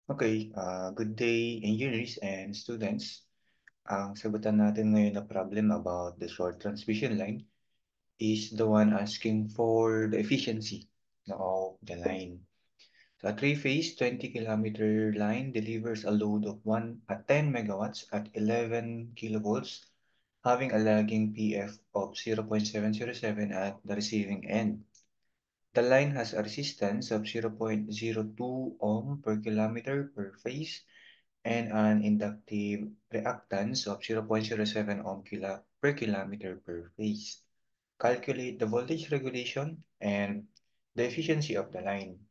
Okay, good day engineers and students. Ang sagutan natin ngayon na problem about the short transmission line is the one asking for the efficiency of the line. So a three-phase 20-kilometer line delivers a load of 10 megawatts at 11 kilovolts, having a lagging PF of 0.707 at the receiving end. The line has a resistance of 0.02 ohm per kilometer per phase and an inductive reactance of 0.07 ohm per kilometer per phase. Calculate the voltage regulation and the efficiency of the line.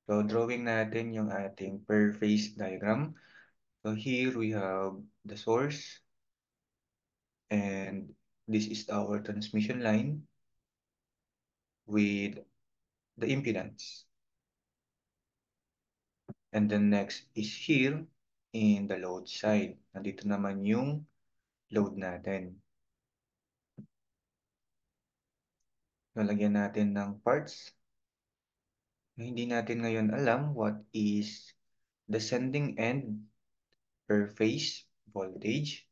So drawing natin yung ating per phase diagram. So here we have the source and this is our transmission line with the impedance. And then next is here in the load side. Nandito naman yung load natin. Lalagyan natin ng parts. Hindi natin ngayon alam what is the sending end per phase voltage.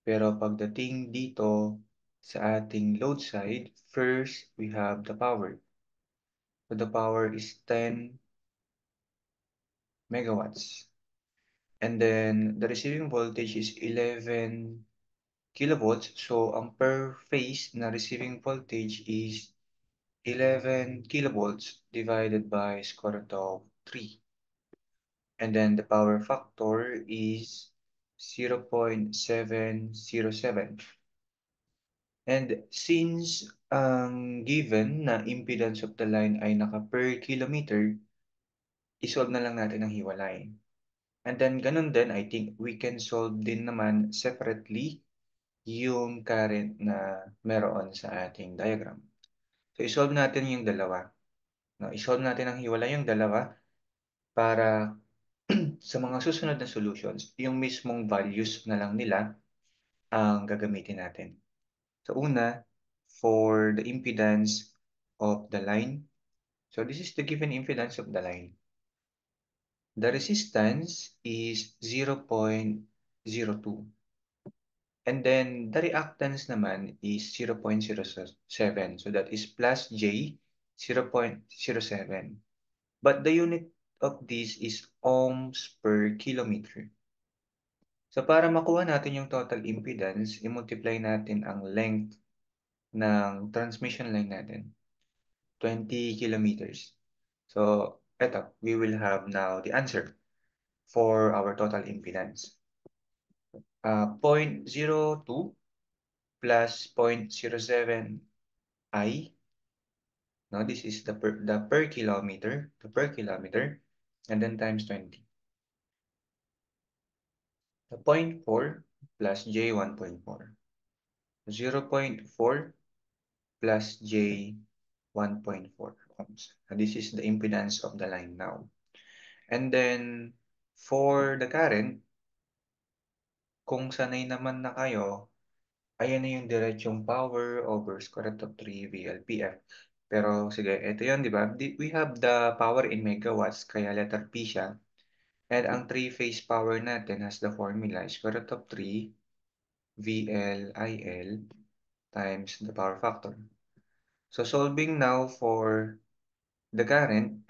Pero pagdating dito sa ating load side, first we have the power. So the power is 10 megawatts. And then the receiving voltage is 11 kilovolts. So ang per phase na receiving voltage is 11 kilovolts divided by square root of 3. And then the power factor is 0.707. And since ang given na impedance of the line ay naka per kilometer, isolve na lang natin ang hiwalay. And then ganun din, I think we can solve din naman separately yung current na meron sa ating diagram. So isolve natin yung dalawa. No, isolve natin ang hiwalay yung dalawa para sa mga susunod na solutions, yung mismong values na lang nila ang gagamitin natin. So una, for the impedance of the line. So this is the given impedance of the line. The resistance is 0.02. And then the reactance naman is 0.07. So that is plus J 0.07. But the unit of this is ohms per kilometer. So para makuha natin yung total impedance, i-multiply natin ang length ng transmission line natin, 20 kilometers. So eto, we will have now the answer for our total impedance. 0.02 plus 0.07 I. Now this is the per kilometer, and then times 20. The 0.4 plus J 1.4. 0.4 plus J 1.4 ohms. And this is the impedance of the line now. And then for the current, kung sanay naman na kayo, ayan na yung diretsong power over square root of 3 VLPF. Pero sige, ito yun, di ba? We have the power in megawatts, kaya letter P siya. And ang three-phase power natin has the formula square root of 3 VLIL times the power factor. So solving now for the current,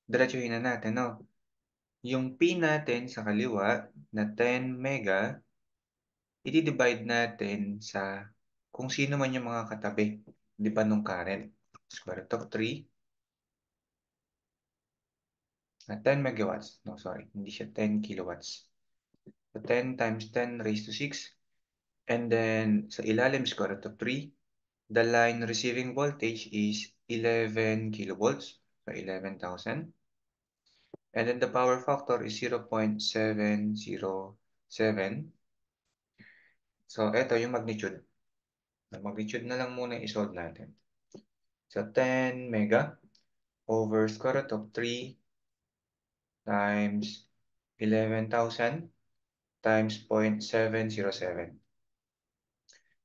diretsuhin na natin, no? Yung P natin sa kaliwa na 10 mega, i-divide natin sa kung sino man yung mga katabi, di ba, nung current. Square root of 3 na 10 megawatts. No, sorry, hindi siya 10 kilowatts. So 10 times 10 raised to 6. And then sa ilalim, square root of 3. The line receiving voltage is 11 kilovolts. So 11,000. And then the power factor is 0.707. So, ito yung magnitude. Ang magnitude na lang muna i-solve natin. So, 10 mega over square root of 3 times 11,000 times 0.707.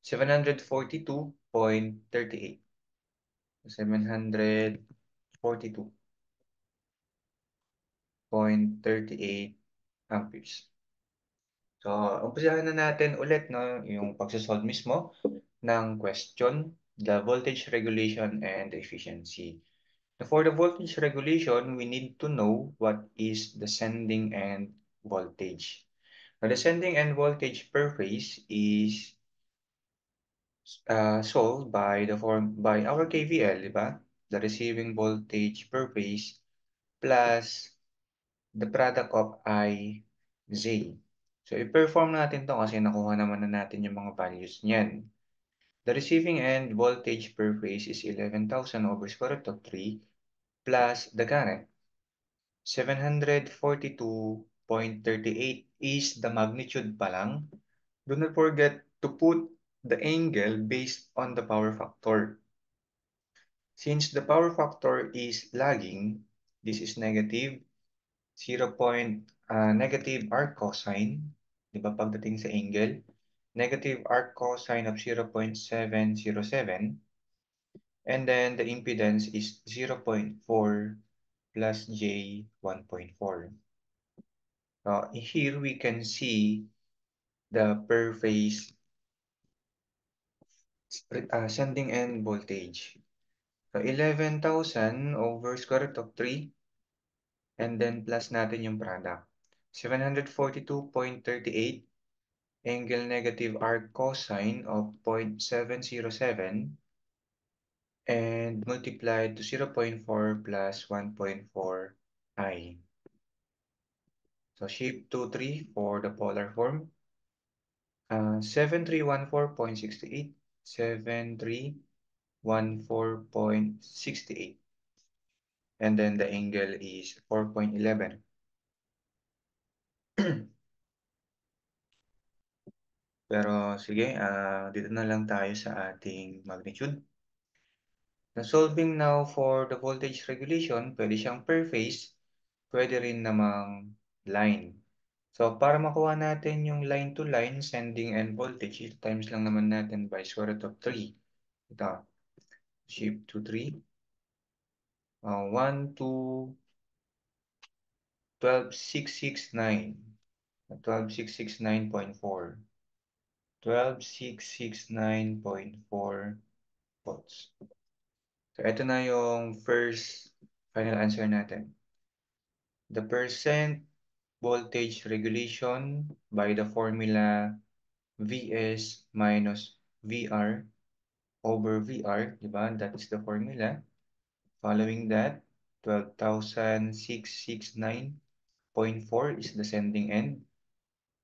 742.38. 742. 0.38 amperes. So, umpisahan na natin ulit no, yung pagsasolve mismo ng question, the voltage regulation and efficiency. For the voltage regulation, we need to know what is the sending end voltage. Now, the sending end voltage per phase is solved by the form by our KVL, di ba? The receiving voltage per phase plus the product of I, Z. So, i-perform natin to kasi nakuha naman na natin yung mga values niyan. The receiving end voltage per phase is 11,000 over square root of 3 plus the current. 742.38 is the magnitude pa lang. Do not forget to put the angle based on the power factor. Since the power factor is lagging, this is negative 0. Negative arc cosine, di ba pagdating sa angle, negative arc cosine of 0.707, and then the impedance is 0.4 plus J 1.4. Here we can see the per phase sending end voltage. So 11,000 over square root of 3 and then plus natin yung product. 742.38 angle negative arc cosine of 0.707 and multiplied to 0.4 plus 1.4 I. So shift to 3 for the polar form. 7314.68, 7314.68. And then the angle is 4.11. Pero sige, dito na lang tayo sa ating magnitude. Na solving now for the voltage regulation, pwede siyang per phase, pwede rin namang line. So para makuha natin yung line to line sending end voltage, ito times lang naman natin by square root of 3. Ito, shift to 3. 1 to 12,669. 12,669.4. 12,669.4 volts. So, ito na yung first final answer natin. The percent voltage regulation by the formula Vs minus Vr over Vr, di ba? That is the formula. Following that, 12,669.4 is the sending end.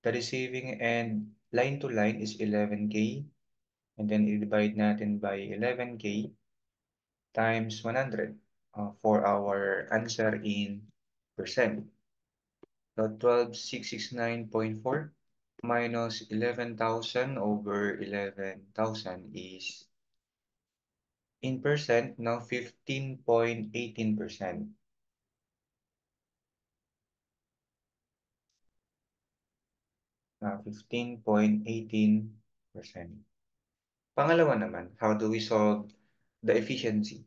The receiving end line to line is 11K. And then i-divide natin by 11K times 100 for our answer in percent. So 12,669.4 minus 11,000 over 11,000 is in percent now 15.18%. 15.18%. Pangalawa naman, how do we solve the efficiency?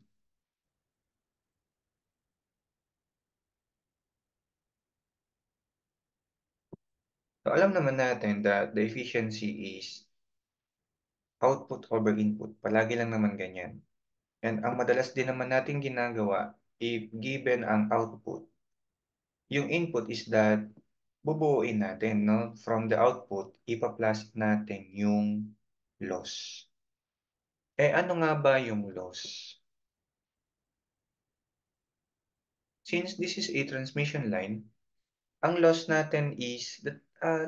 So alam naman natin that the efficiency is output over input. Palagi lang naman ganyan. And ang madalas din naman natin ginagawa, if given ang output, yung input is that bubuuin natin, no? From the output, ipa-plus natin yung loss. Eh ano nga ba yung loss? Since this is a transmission line, ang loss natin is the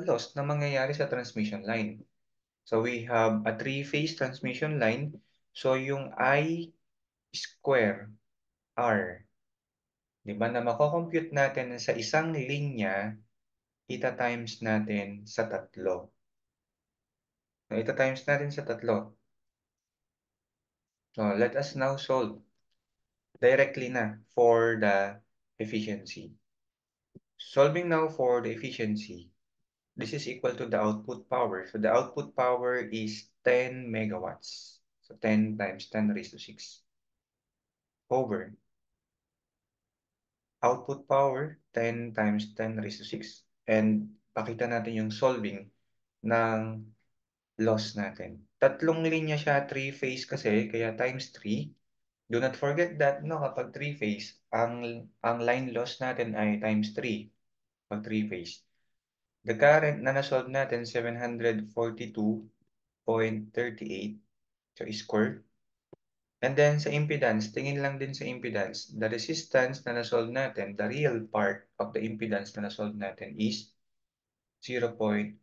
loss na mangyayari sa transmission line. So we have a three-phase transmission line. So yung I square R, di ba na mako-compute natin sa isang linya, ita-times natin sa tatlo. So ita-times natin sa tatlo. So let us now solve directly na for the efficiency. Solving now for the efficiency, this is equal to the output power. So the output power is 10 megawatts. So 10 times 10 raised to 6 over output power, 10 times 10 raised to 6. And pakita natin yung solving ng loss natin. Tatlong linya siya, three-phase kasi, kaya times 3. Do not forget that, no, kapag three-phase, ang line loss natin ay times 3 pag three-phase. The current na nasolve natin, 742.38, so square. And then sa impedance, tingin lang din sa impedance. The resistance na nasolve natin, the real part of the impedance na nasolve natin is 0.4.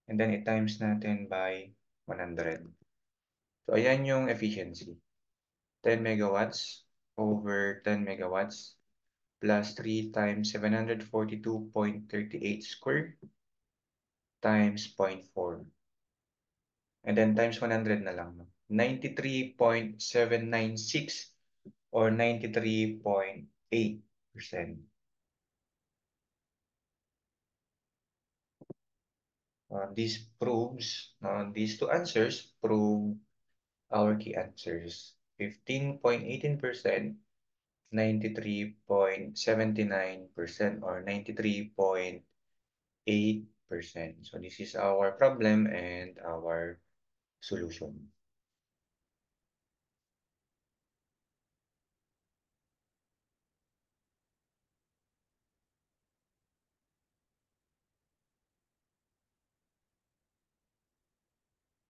And then i-times natin by 100. So ayan yung efficiency. 10 megawatts over 10 megawatts plus 3 times 742.38 square times 0.4. And then times 100 na lang. No? 93.796 or 93.8%. This proves, these two answers prove our key answers. 15.18%, 93.79%, or 93.8%. So this is our problem and our solution.